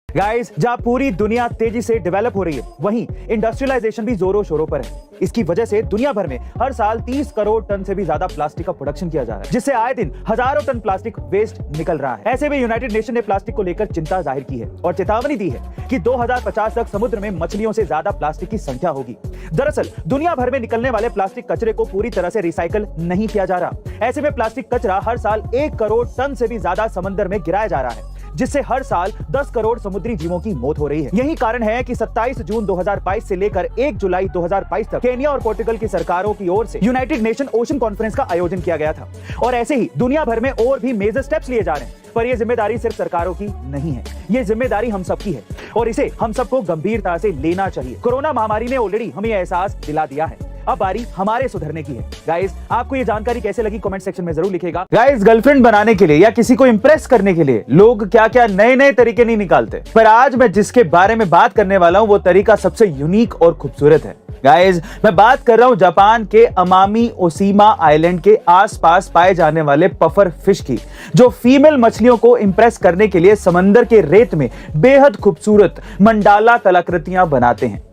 Guys, जहां पूरी दुनिया तेजी से डेवलप हो रही है, वहीं इंडस्ट्रियलाइजेशन भी जोरों शोरों पर है। इसकी वजह से दुनिया भर में हर साल 30 करोड़ टन से भी ज्यादा प्लास्टिक का प्रोडक्शन किया जा रहा है, जिससे आए दिन हजारों टन प्लास्टिक वेस्ट निकल रहा है। ऐसे में यूनाइटेड नेशन ने प्लास्टिक को लेकर चिंता जाहिर की है और चेतावनी दी है कि 2050 तक समुद्र में मछलियों से ज्यादा प्लास्टिक की संख्या होगी। दरअसल दुनिया भर में निकलने वाले प्लास्टिक कचरे को पूरी तरह से रिसाइकल नहीं किया जा रहा। ऐसे में प्लास्टिक कचरा हर साल 1 करोड़ टन से भी ज्यादा समंदर में गिराया जा रहा है, जिससे हर साल 10 करोड़ समुद्री जीवों की मौत हो रही है। यही कारण है कि 27 जून 2022 से लेकर 1 जुलाई 2022 तक केन्या और पोर्टुगल की सरकारों की ओर से यूनाइटेड नेशन ओशन कॉन्फ्रेंस का आयोजन किया गया था। और ऐसे ही दुनिया भर में और भी मेजर स्टेप्स लिए जा रहे हैं, पर यह जिम्मेदारी सिर्फ सरकारों की नहीं है, ये जिम्मेदारी हम सबकी है और इसे हम सबको गंभीरता से लेना चाहिए। कोरोना महामारी ने ऑलरेडी हमें एहसास दिला दिया है, अब बारी हमारे सुधरने की है। गाइस, आपको ये जानकारी कैसे लगी कमेंट सेक्शन में जरूर लिखिएगा। गाइस, गर्लफ्रेंड बनाने के लिए या किसी को इंप्रेस करने के लिए लोग क्या क्या नए नए तरीके नहीं निकालते, पर आज मैं जिसके बारे में बात करने वाला हूं वो तरीका सबसे यूनिक और खूबसूरत है। गाइस, मैं बात कर रहा हूं जापान के अमामी ओसीमा आइलैंड के आसपास पाए जाने वाले पफर फिश की, जो फीमेल मछलियों को इंप्रेस करने के लिए समंदर के रेत में बेहद खूबसूरत मंडाला कलाकृतियां बनाते हैं।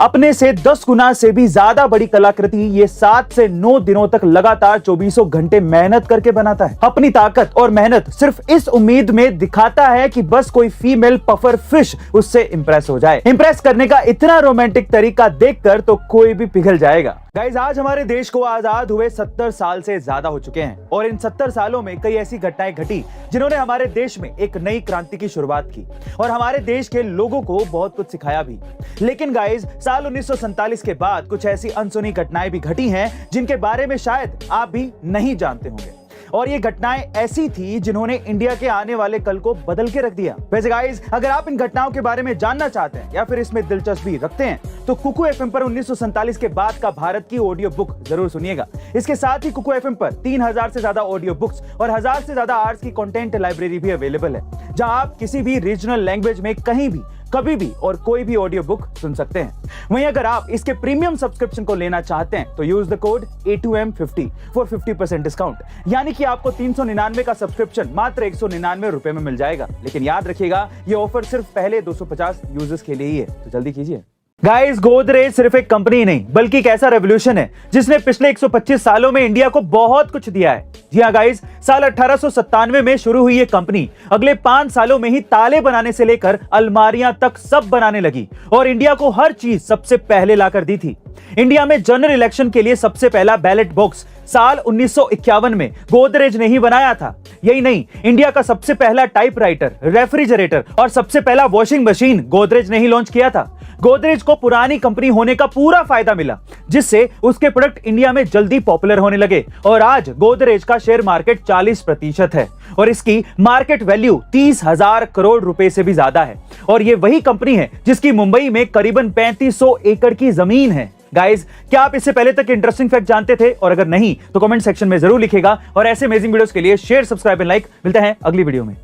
अपने से 10 गुना से भी ज्यादा बड़ी कलाकृति ये 7 से 9 दिनों तक लगातार 24 घंटे मेहनत करके बनाता है। अपनी ताकत और मेहनत सिर्फ इस उम्मीद में दिखाता है कि बस कोई फीमेल पफर फिश उससे इंप्रेस हो जाए। इंप्रेस करने का इतना रोमांटिक तरीका देखकर तो कोई भी पिघल जाएगा। गाइस, आज हमारे देश को आजाद हुए 70 साल से ज्यादा हो चुके हैं और इन 70 सालों में कई ऐसी घटनाएं घटी जिन्होंने हमारे देश में एक नई क्रांति की शुरुआत की और हमारे देश के लोगों को बहुत कुछ सिखाया भी। लेकिन गाइस, साल 1947 के बाद कुछ ऐसी अनसुनी घटनाएं भी घटी हैं जिनके बारे में शायद आप भी नहीं जानते होंगे, और ये घटनाएं ऐसी थी जिन्होंने इंडिया के आने वाले कल को बदल के रख दिया। वैसे गाइस, अगर आप इन घटनाओं के बारे में जानना चाहते हैं या फिर इसमें दिलचस्पी रखते हैं तो कुकू एफएम पर 1947 के बाद का भारत की ऑडियो बुक जरूर सुनिएगा। इसके साथ ही कुकू एफएम पर 3000 से ज्यादा ऑडियो बुक्स और 1000 से ज्यादा आर्ट्स की कंटेंट लाइब्रेरी भी अवेलेबल है, जहां आप किसी भी रीजनल लैंग्वेज में कहीं भी कभी भी और कोई भी ऑडियो बुक सुन सकते हैं। वहीं अगर आप इसके प्रीमियम सब्सक्रिप्शन को लेना चाहते हैं तो use the code A2M50 for 50% discount, यानी कि आपको 399 का सब्सक्रिप्शन मात्र 199 रुपए में मिल जाएगा। लेकिन याद रखिएगा, ये ऑफर सिर्फ पहले 250 यूजर्स के लिए ही है, तो जल्दी कीजिए। गाइस, गोदरेज सिर्फ एक कंपनी नहीं बल्कि एक ऐसा रेवोल्यूशन है जिसने पिछले 125 सालों में इंडिया को बहुत कुछ दिया है। जी हाँ गाइस, साल 1897 में शुरू हुई ये कंपनी अगले 5 सालों में ही ताले बनाने से लेकर अलमारियां तक सब बनाने लगी और इंडिया को हर चीज सबसे पहले लाकर दी थी। इंडिया में जनरल इलेक्शन के लिए सबसे पहला बैलेट बॉक्स साल 1951 में गोदरेज ने ही बनाया था। यही नहीं, इंडिया का सबसे पहला टाइपराइटर, रेफ्रिजरेटर और सबसे पहला वॉशिंग मशीन गोदरेज ने ही लॉन्च किया था। गोदरेज को पुरानी कंपनी होने का पूरा फायदा मिला, जिससे उसके प्रोडक्ट इंडिया में जल्दी पॉपुलर होने लगे और आज गोदरेज का शेयर मार्केट 40% है और इसकी मार्केट वैल्यू 30,000 करोड़ रुपए से भी ज्यादा है। और ये वही कंपनी है जिसकी मुंबई में करीबन 3500 एकड़ की जमीन है। गाइस, क्या आप इससे पहले तक इंटरेस्टिंग फैक्ट जानते थे? और अगर नहीं तो कमेंट सेक्शन में जरूर लिखिएगा और ऐसे अमेजिंग वीडियोस के लिए शेयर, सब्सक्राइब एंड लाइक। मिलते हैं अगली वीडियो में।